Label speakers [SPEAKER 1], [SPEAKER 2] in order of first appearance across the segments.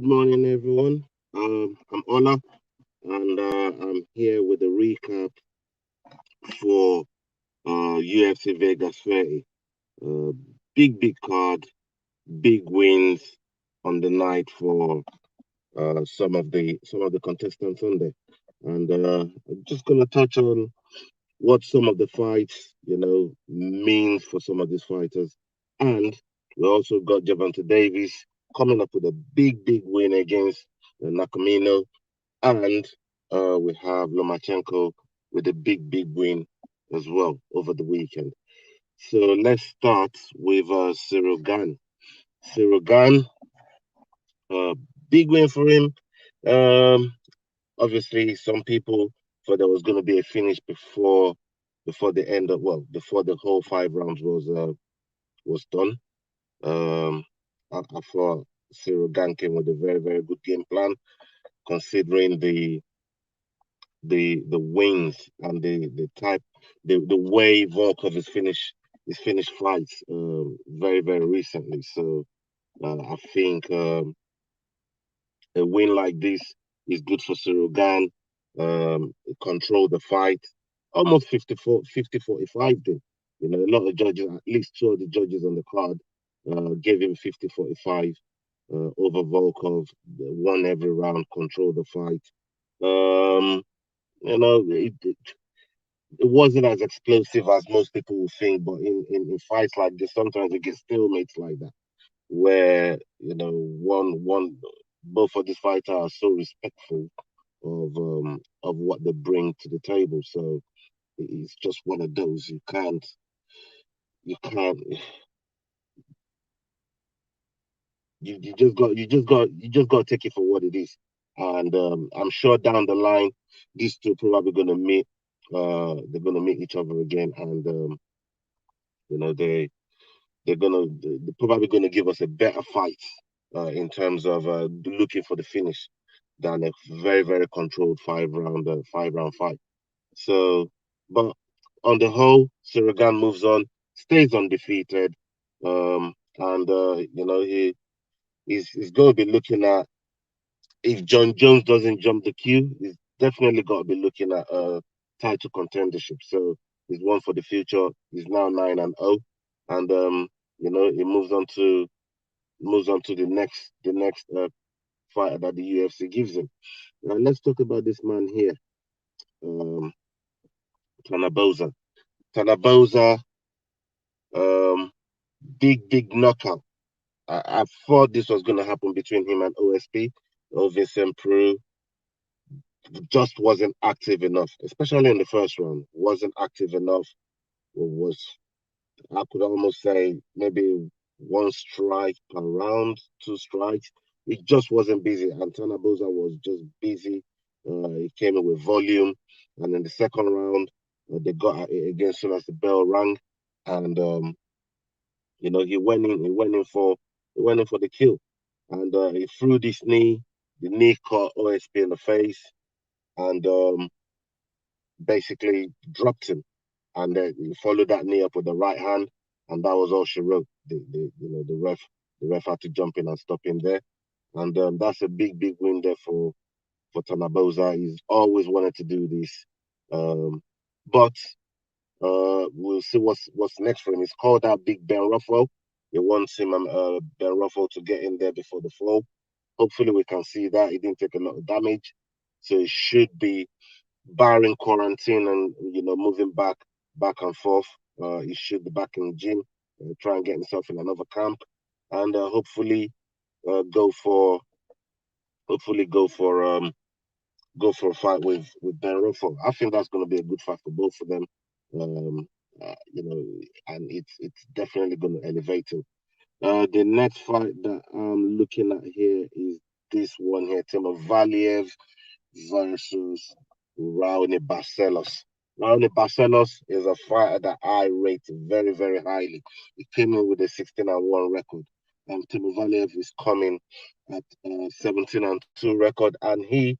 [SPEAKER 1] Good morning, everyone. I'm Ola, and I'm here with a recap for UFC Vegas 30. Uh, big card, big wins on the night for some of the contestants on there, and I'm just gonna touch on what some of the fights means for some of these fighters, and we also got Javanta Davis coming up with a big win against Nakamino. And we have Lomachenko with a big win as well over the weekend. So let's start with Cyril Gane. Cyril Gane, uh, big win for him. Um, Obviously, some people thought there was going to be a finish before the end of before the whole 5 rounds was done. Um, I thought Cyril Gane came with a very good game plan, considering the wings and the way Volkov is finished fights very recently. So I think a win like this is good for Cyril Gane. Control the fight almost 50-45 then. A lot of judges, at least two of the judges on the card, gave him 50-45 over Volkov. Won every round, controlled the fight. Um, it wasn't as explosive as most people would think, but in fights like this, sometimes it gets stalemates like that, where one both of these fighters are so respectful of what they bring to the table. So it's just one of those you can't you just got to take it for what it is. And I'm sure down the line these two probably gonna meet. They're gonna meet each other again, and you know they they're probably gonna give us a better fight in terms of looking for the finish than a very controlled 5 round fight. So, but on the whole, Sirigan moves on, stays undefeated, and he's going to be looking at, if John Jones doesn't jump the queue, he's definitely got to be looking at a title contendership. So he's one for the future. He's now 9-0, and he moves on to the next fighter that the UFC gives him. Now let's talk about this man here, um, Turnboza. Turnboza, um, big knockout. I thought this was going to happen between him and OSP. Vincent Peru just wasn't active enough, especially in the first round. Wasn't active enough. Was I could almost say maybe one strike per round, two strikes. It just wasn't busy. And Turnboza was just busy. He came in with volume, and in the second round, they got at it again soon as the bell rang, and he went in for the kill, and he threw this knee. The knee caught OSP in the face, and basically dropped him. And then he followed that knee up with the right hand, and that was all she wrote. The ref had to jump in and stop him there, and that's a big win there for Turnboza. He's always wanted to do this, but we'll see what's next for him. He's called out Big Ben Ruffalo. He wants him Ben Ruffalo to get in there before the fall. Hopefully, we can see that he didn't take a lot of damage, so he should be, barring quarantine and moving back and forth. He should be back in the gym, try and get himself in another camp, and uh, go for hopefully go for a fight with Ben Ruffalo. I think that's going to be a good fight for both of them. Um, and it's definitely going to elevate him. The next fight that I'm looking at here is this one here, Timur Valiev versus Raoni Barcelos. Raoni Barcelos is a fighter that I rate very highly. He came in with a 16-1 record. Timur Valiev is coming at 17-2 record, and he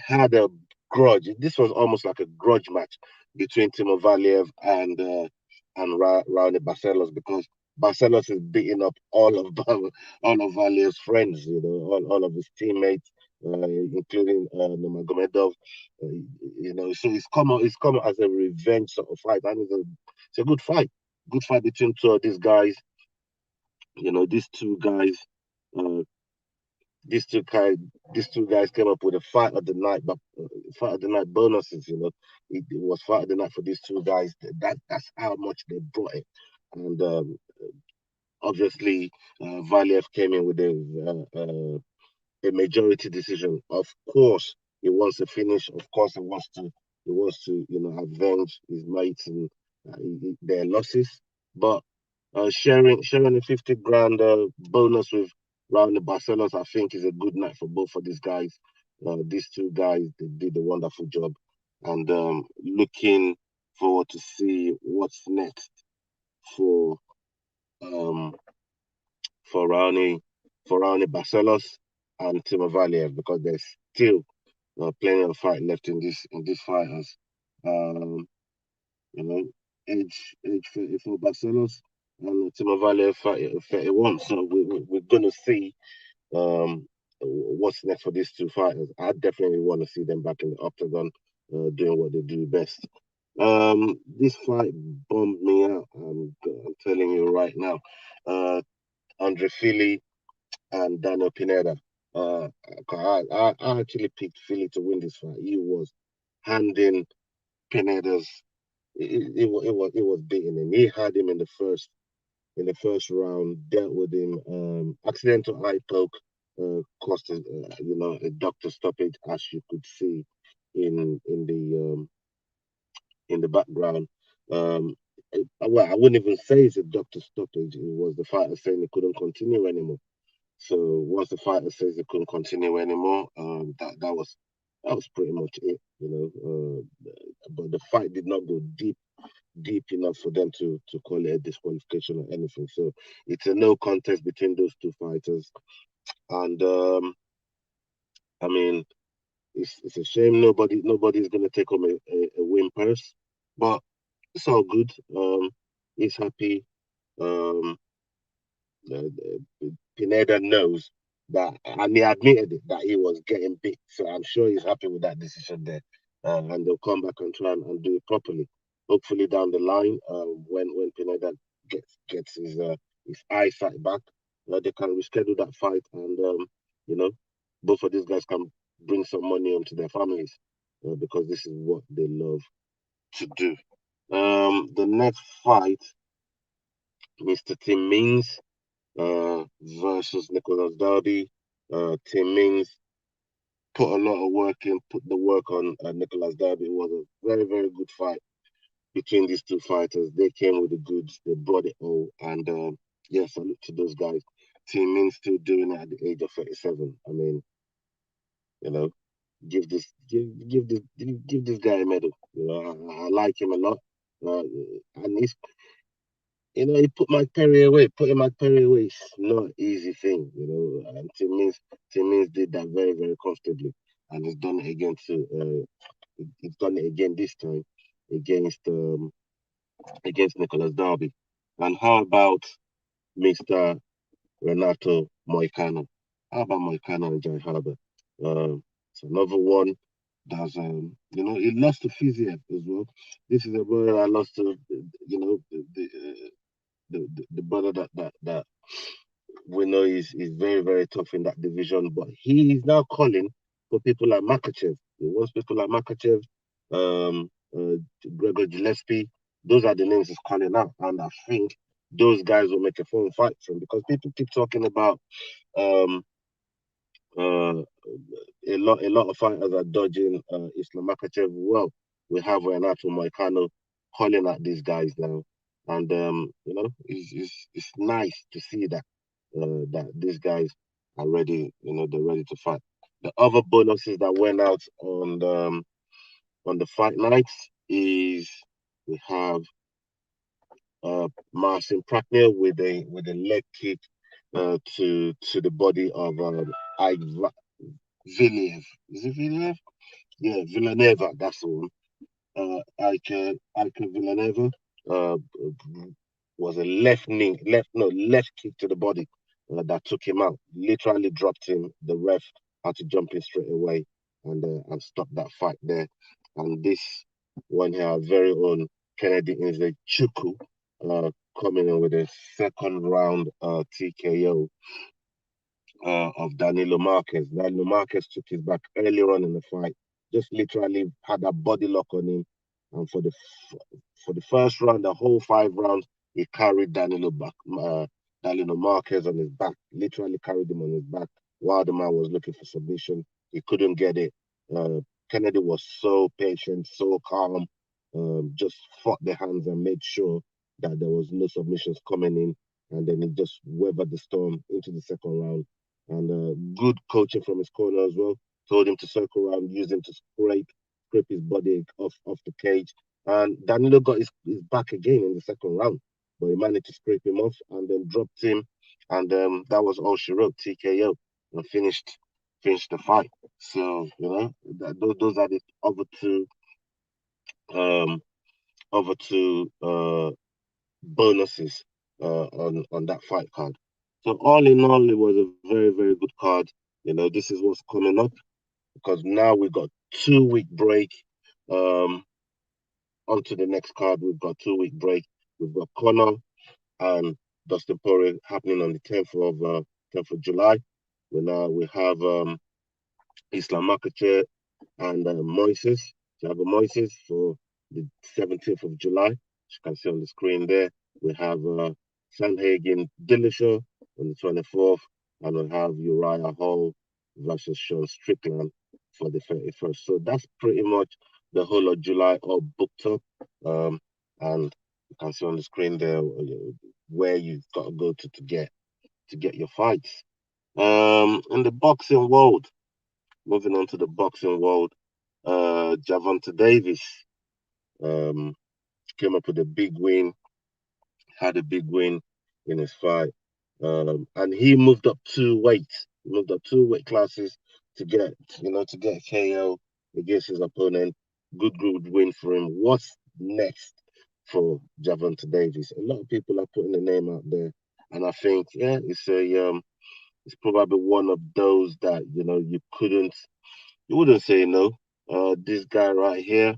[SPEAKER 1] had a grudge. This was almost like a grudge match between Timur Valiev and Raoni Barcelos, because Barcelos is beating up all of Valier's friends, all of his teammates, including Nurmagomedov. Uh, so it's come as a revenge sort of fight, and it's a good fight between two of these guys. These two guys, uh, these two guys, these two guys came up with a fight of the night, but fight of the night bonuses. It was fight of the night for these two guys. That's how much they brought it, and obviously, Valiev came in with a majority decision. Of course, he wants to finish. Of course, he wants to avenge his mates and their losses. But sharing a 50 grand bonus with Raul Barcelos, I think, is a good night for both of these guys. These two guys, they did a wonderful job, and looking forward to see what's next for um for Raoni Barcelos and Timo Valiev, because there's still plenty of fight left in these fighters. Um, you know, age 34 Barcelos and Timo Valiev 31. So we're gonna see um what's next for these two fighters. I definitely want to see them back in the octagon, doing what they do best. This fight bummed me out. I'm telling you right now. Uh, Andre Fili and Daniel Pineda. I actually picked Philly to win this fight. He was handing Pineda's. It was beating him. He had him in the first round. Dealt with him. Accidental eye poke cost a doctor stoppage, as you could see in the background. Um, well, I wouldn't even say it's a doctor stoppage. It was the fighter saying he couldn't continue anymore. So once the fighter says they couldn't continue anymore, that was pretty much it, But the fight did not go deep enough for them to call it a disqualification or anything. So it's a no contest between those two fighters, and I mean it's a shame nobody's gonna take home a win purse, but it's all good. He's happy. Um, Pineda knows that, and he admitted it, that he was getting beat. So I'm sure he's happy with that decision there. And they'll come back and try and do it properly. Hopefully down the line, when Pineda gets his eyesight back, they can reschedule that fight, and you know, both of these guys can bring some money home to their families, because this is what they love to do. The next fight, Mr. Tim Means versus Nicholas Darby. Tim Means put a lot of work in, put the work on Nicholas Darby. It was a very, very good fight between these two fighters. They came with the goods, they brought it all. And yeah, salute to those guys. Tim Means still doing it at the age of 37. I mean, you know, give this guy a medal. I like him a lot. Uh, and he put Mike Perry away. Putting Mike Perry away is not an easy thing, And Tim Means did that very, very comfortably, and he's done it again too. He's done it again this time against Nicholas Darby. And how about Mr. Renato Moicano? How about Moicano and Jai Harbour? It's another one that's he lost to Fiziev as well. This is a brother I lost to, the brother that we know is very, very tough in that division, but he is now calling for people like Makachev. He wants people like Makachev, um, uh, Gregor Gillespie. Those are the names he's calling out, and I think those guys will make a fun fight for him, because people keep talking about um, uh, a lot of fighters are dodging Islam Makachev. Well, we have Renato Moicano calling out these guys now, and it's nice to see that these guys are ready. They're ready to fight. The other bonuses that went out on the fight nights is we have Marcin Pracknell with a leg kick to the body of Ike Villeneuve. Is it Villeneuve? Yeah, Villaneva. That's the one. Ike Villaneva. Uh, was a left kick to the body that took him out. Literally dropped him. The ref had to jump in straight away and stop that fight there. And this one here, our very own Kennedy Nzechukwu, coming in with a second round TKO of Danilo Marquez. Danilo Marquez took his back earlier on in the fight, just literally had a body lock on him, and for the first round, the whole 5 rounds, he carried Danilo Marquez on his back, literally carried him on his back while the man was looking for submission. He couldn't get it. Kennedy was so patient, so calm, just fought the hands and made sure that there was no submissions coming in, and then he just weathered the storm into the second round. And good coaching from his corner as well. Told him to circle around, use him to scrape his body off the cage. And Danilo got his back again in the second round, but he managed to scrape him off and then dropped him. And that was all she wrote, TKO, and finished the fight. So those are the um, other two bonuses on that fight card. So all in all, it was a very, very good card. This is what's coming up, because now we've got 2 week break. Onto the next card, we've got 2 week break. We've got Conor and Dustin Poirier happening on the 10th of July. We have Islam Makhachev and Thiago Moises for the 17th of July. As you can see on the screen there, we have Sandhagen Dillashaw on the 24th, and we have Uriah Hall versus Sean Strickland for the 31st. So that's pretty much the whole of July all booked up. And you can see on the screen there where you've got to go to get your fights. In the boxing world, moving on to the boxing world, Javanta Davis came up with a big win, had a big win in his fight, and he moved up 2 weights. He moved up 2 weight classes to get KO against his opponent. Good win for him. What's next for Javanta Davis? A lot of people are putting the name out there, and I think it's probably one of those that you wouldn't say no. This guy right here,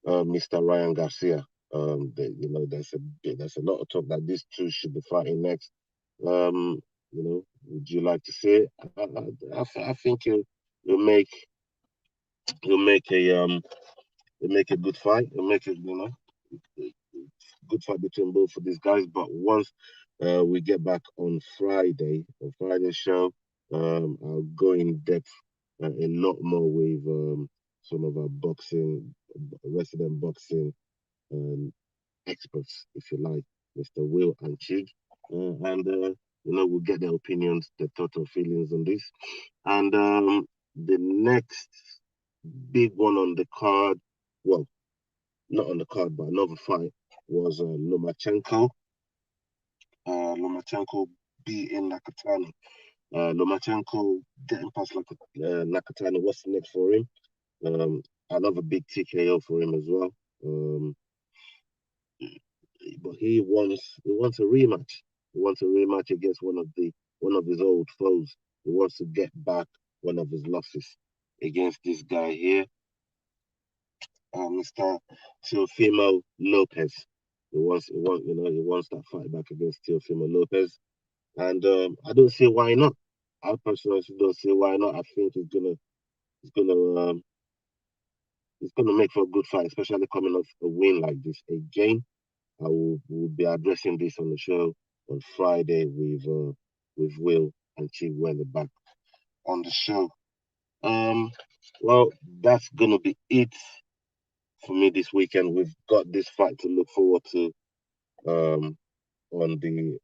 [SPEAKER 1] Mr. Ryan Garcia. There's a lot of talk that these two should be fighting next. Would you like to see it? I think he'll make a good fight. He'll make a good fight between both of these guys. But once we get back on Friday's show, I'll go in depth a lot more with some of our resident boxing um, experts, if you like, Mr. Will and Chig. And we'll get their opinions, their total feelings on this. And the next big one on the card, well, not on the card, but another fight was Lomachenko. Lomachenko beating Nakatani. Lomachenko getting past Nakatani. What's next for him? Another big TKO for him as well. But he wants a rematch. He wants a rematch against one of his old foes. He wants to get back one of his losses against this guy here, Mr. Teofimo Lopez. He wants that fight back against Teofimo Lopez, and I don't see why not. I personally don't see why not. I think he's gonna um, he's gonna make for a good fight, especially coming off a win like this again. Will be addressing this on the show on Friday with Will and Chief Wendy back on the show. Well, that's gonna be it for me this weekend. We've got this fight to look forward to um, on the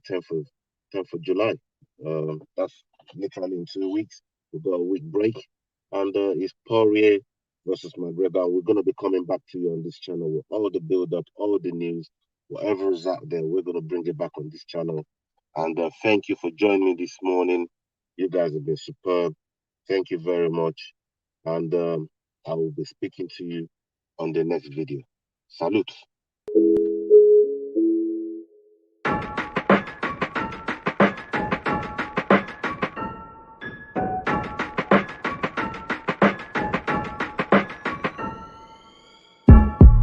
[SPEAKER 1] 10th of July. That's literally in 2 weeks. We've got a week break, and it's Poirier versus McGregor. We're gonna be coming back to you on this channel with all the build up, all the news, whatever is out there. We're gonna bring it back on this channel. And thank you for joining me this morning. You guys have been superb. Thank you very much, and I will be speaking to you on the next video. Salute.